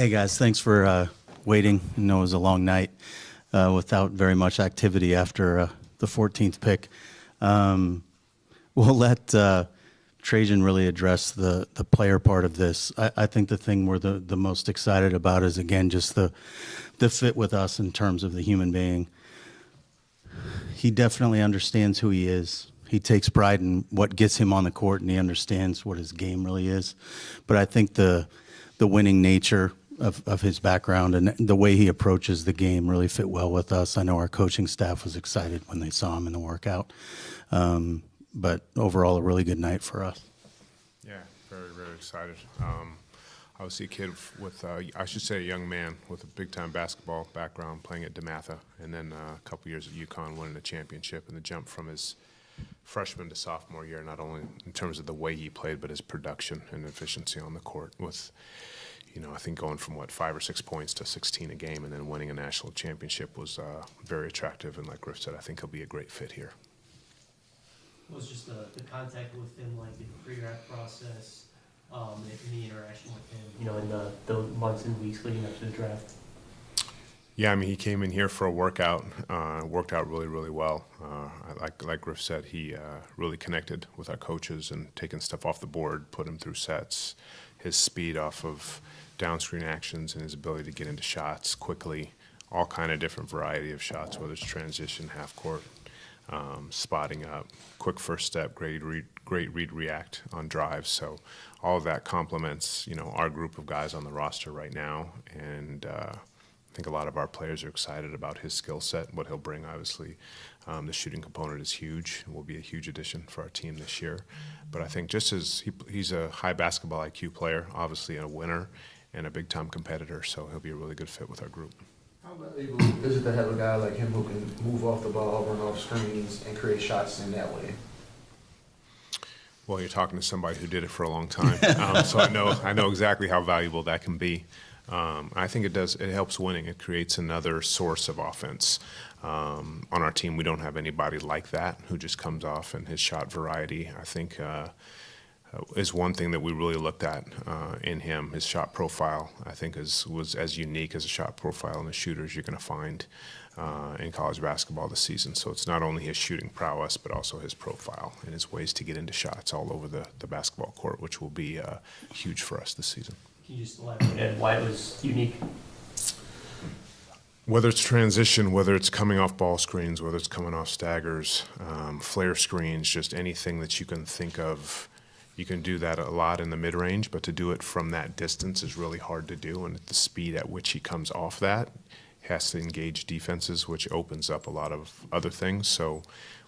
Hey guys, thanks for waiting. I know it was a long night without very much activity after the 14th pick. We'll let Trajan really address the player part of this. I think the thing we're the most excited about is, again, just the fit with us in terms of the human being. He definitely understands who he is. He takes pride in what gets him on the court, and he understands what his game really is. But I think the winning nature of his background and the way he approaches the game really fit well with us. I know our coaching staff was excited when they saw him in the workout. But overall, a really good night for us. Yeah, very, very excited. Obviously a kid with, I should say a young man with a big-time basketball background playing at DeMatha, and then a couple years at UConn winning a championship, and the jump from his freshman to sophomore year, not only in terms of the way he played, but his production and efficiency on the court with, I think going from, 5 or 6 points to 16 a game and then winning a national championship was very attractive. And like Griff said, I think he'll be a great fit here. What was just the contact with him like in the pre-draft process, and the interaction with him, in the months and weeks leading up to the draft? Yeah, he came in here for a workout, worked out really, really well. Like Griff said, he really connected with our coaches and taking stuff off the board, put him through sets, his speed off of downscreen actions and his ability to get into shots quickly, all kind of different variety of shots, whether it's transition, half court, spotting up, quick first step, great read react on drives. So all of that complements, our group of guys on the roster right now. And I think a lot of our players are excited about his skill set, what he'll bring. Obviously, the shooting component is huge and will be a huge addition for our team this year. But I think just as he's a high basketball IQ player, obviously a winner and a big-time competitor, so he'll be a really good fit with our group. How valuable is it to have a guy like him who can move off the ball, run off screens, and create shots in that way? Well, you're talking to somebody who did it for a long time, so I know exactly how valuable that can be. I think it helps winning. It creates another source of offense. On our team, we don't have anybody like that who just comes off, and his shot variety, I think, is one thing that we really looked at in him. His shot profile, I think, was as unique as a shot profile in the shooters you're going to find in college basketball this season. So it's not only his shooting prowess, but also his profile and his ways to get into shots all over the basketball court, which will be huge for us this season. Can you just elaborate on why it was unique? Whether it's transition, whether it's coming off ball screens, whether it's coming off staggers, flare screens, just anything that you can think of. You can do that a lot in the mid-range, but to do it from that distance is really hard to do, and the speed at which he comes off that has to engage defenses, which opens up a lot of other things. So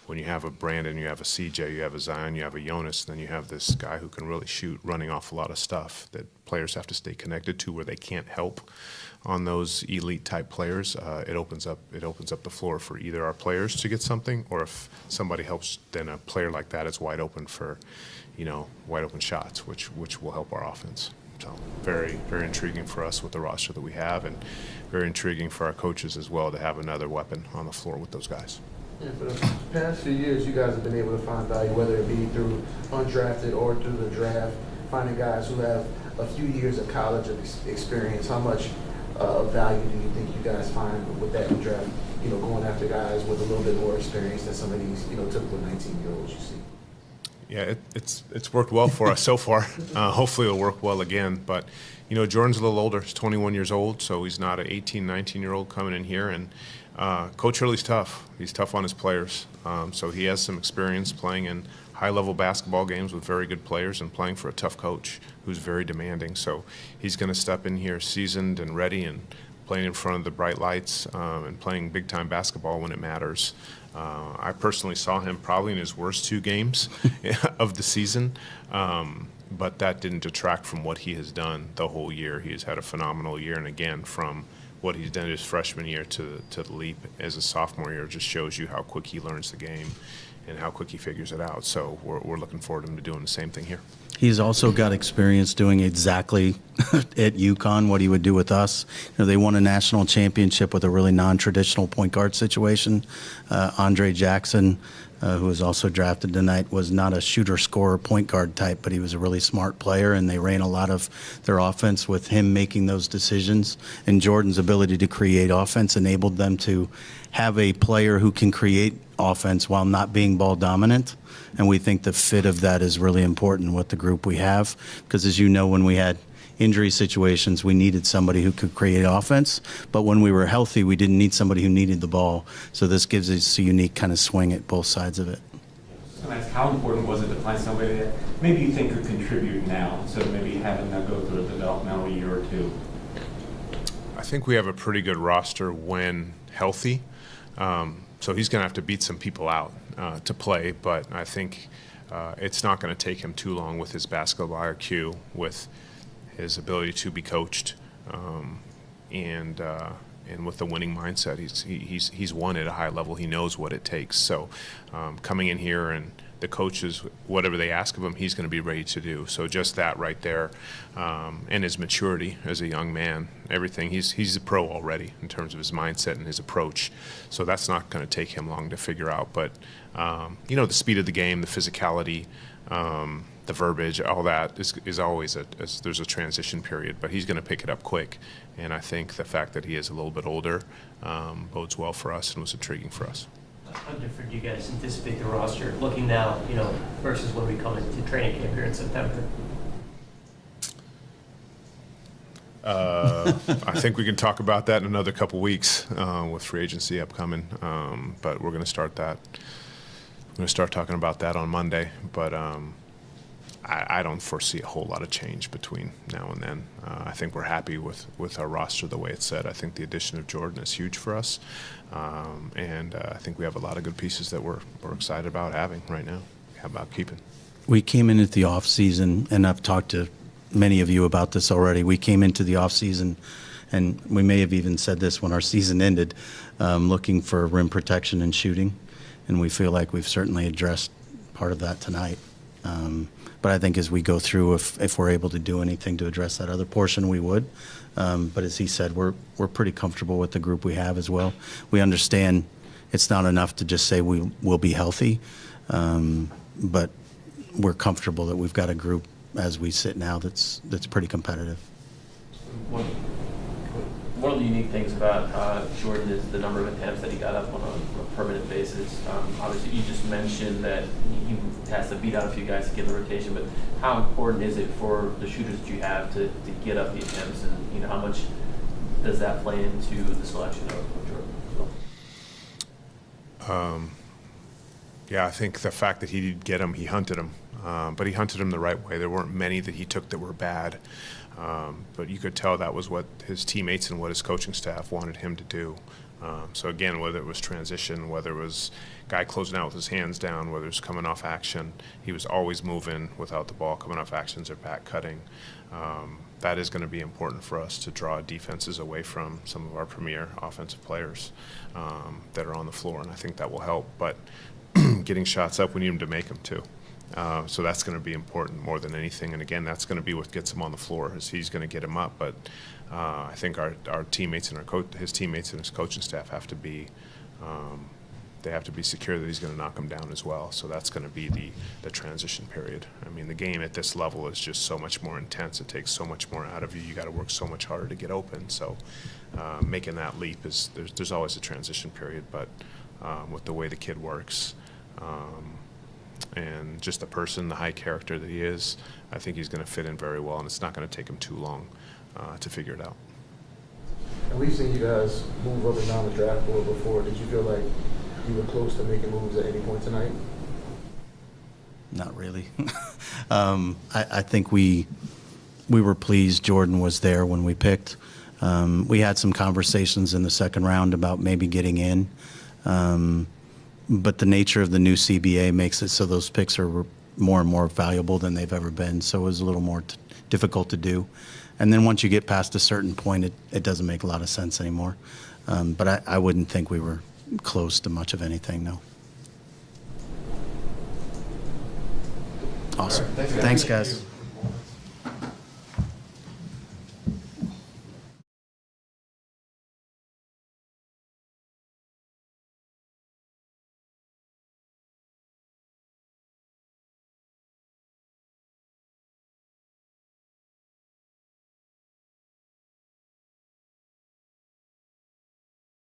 when you have a Brandon, you have a CJ, you have a Zion, you have a Jonas, then you have this guy who can really shoot, running off a lot of stuff that players have to stay connected to where they can't help on those elite type players. It opens up the floor for either our players to get something, or if somebody helps, then a player like that is wide open for, wide open shots, which will help our offense. So very, very intriguing for us with the roster that we have, and very intriguing for our coaches as well to have another weapon on the floor with those guys. Yeah, for the past few years, you guys have been able to find value, whether it be through undrafted or through the draft, finding guys who have a few years of college experience. How much of value do you think you guys find with that draft, going after guys with a little bit more experience than some of these, typical 19-year-olds you see? Yeah, it's worked well for us so far. Hopefully it'll work well again. But, Jordan's a little older. He's 21 years old, so he's not an 18, 19-year-old coming in here. And Coach Hurley's tough. He's tough on his players. So he has some experience playing in high-level basketball games with very good players and playing for a tough coach who's very demanding. So he's going to step in here seasoned and ready and playing in front of the bright lights and playing big-time basketball when it matters. I personally saw him probably in his worst 2 games of the season, but that didn't detract from what he has done the whole year. He has had a phenomenal year, and again, from what he's done his freshman year to the leap as a sophomore year just shows you how quick he learns the game and how quick he figures it out. So we're looking forward to him doing the same thing here. He's also got experience doing exactly at UConn what he would do with us. They won a national championship with a really non-traditional point guard situation. Andre Jaxson who was also drafted tonight, was not a shooter, scorer, point guard type, but he was a really smart player, and they ran a lot of their offense with him making those decisions. And Jordan's ability to create offense enabled them to have a player who can create offense while not being ball dominant. And we think the fit of that is really important with the group we have, because as you know, when we had injury situations, we needed somebody who could create offense, but when we were healthy, we didn't need somebody who needed the ball. So this gives us a unique kind of swing at both sides of it. So how important was it to find somebody that maybe you think could contribute now, so maybe having them go through a developmental year or two? I think we have a pretty good roster when healthy. So he's going to have to beat some people out to play, but I think it's not going to take him too long with his basketball IQ, with his ability to be coached, and with the winning mindset. He's won at a high level. He knows what it takes. So coming in here, and the coaches, whatever they ask of him, he's going to be ready to do. So just that right there, and his maturity as a young man, everything. He's a pro already in terms of his mindset and his approach. So that's not going to take him long to figure out. But the speed of the game, the physicality, the verbiage, all that is always there's a transition period, but he's going to pick it up quick. And I think the fact that he is a little bit older bodes well for us and was intriguing for us. How different do you guys anticipate the roster looking now, versus when we come into training camp here in September? I think we can talk about that in another couple weeks with free agency upcoming, but we're going to start that. We're going to start talking about that on Monday, but I don't foresee a whole lot of change between now and then. I think we're happy with our roster the way it's set. I think the addition of Jordan is huge for us, and I think we have a lot of good pieces that we're excited about having right now. How about keeping? We came in at the off season, and I've talked to many of you about this already. We came into the off season, and we may have even said this when our season ended, looking for rim protection and shooting, and we feel like we've certainly addressed part of that tonight. But I think as we go through, if we're able to do anything to address that other portion, we would. But as he said, we're pretty comfortable with the group we have as well. We understand it's not enough to just say we will be healthy, but we're comfortable that we've got a group as we sit now that's pretty competitive. One of the unique things about Jordan is the number of attempts that he got up on a permanent basis. Obviously, you just mentioned that he has to beat out a few guys to get in the rotation, but how important is it for the shooters that you have to get up the attempts, and how much does that play into the selection of Jordan? Yeah, I think the fact that he did get him, he hunted him, but he hunted him the right way. There weren't many that he took that were bad. But you could tell that was what his teammates and what his coaching staff wanted him to do. So again, whether it was transition, whether it was guy closing out with his hands down, whether it was coming off action, he was always moving without the ball, coming off actions or back cutting. That is going to be important for us to draw defenses away from some of our premier offensive players that are on the floor, and I think that will help. But getting shots up, we need him to make them too. So that's going to be important more than anything. And again, that's going to be what gets him on the floor, is he's going to get him up. But I think our teammates and his teammates and his coaching staff have to be they have to be secure that he's going to knock them down as well. So that's going to be the transition period. I mean, the game at this level is just so much more intense. It takes so much more out of you. You got to work so much harder to get open. So making that leap is there's always a transition period. But with the way the kid works. And just the person, the high character that he is, I think he's going to fit in very well, and it's not going to take him too long to figure it out. And we've seen you guys move up and down the draft board before. Did you feel like you were close to making moves at any point tonight? Not really. I think we were pleased Jordan was there when we picked. We had some conversations in the second round about maybe getting in. But the nature of the new CBA makes it so those picks are more and more valuable than they've ever been. So it was a little more difficult to do. And then once you get past a certain point, it doesn't make a lot of sense anymore. But I wouldn't think we were close to much of anything, no. Awesome. All right, Thanks, guys.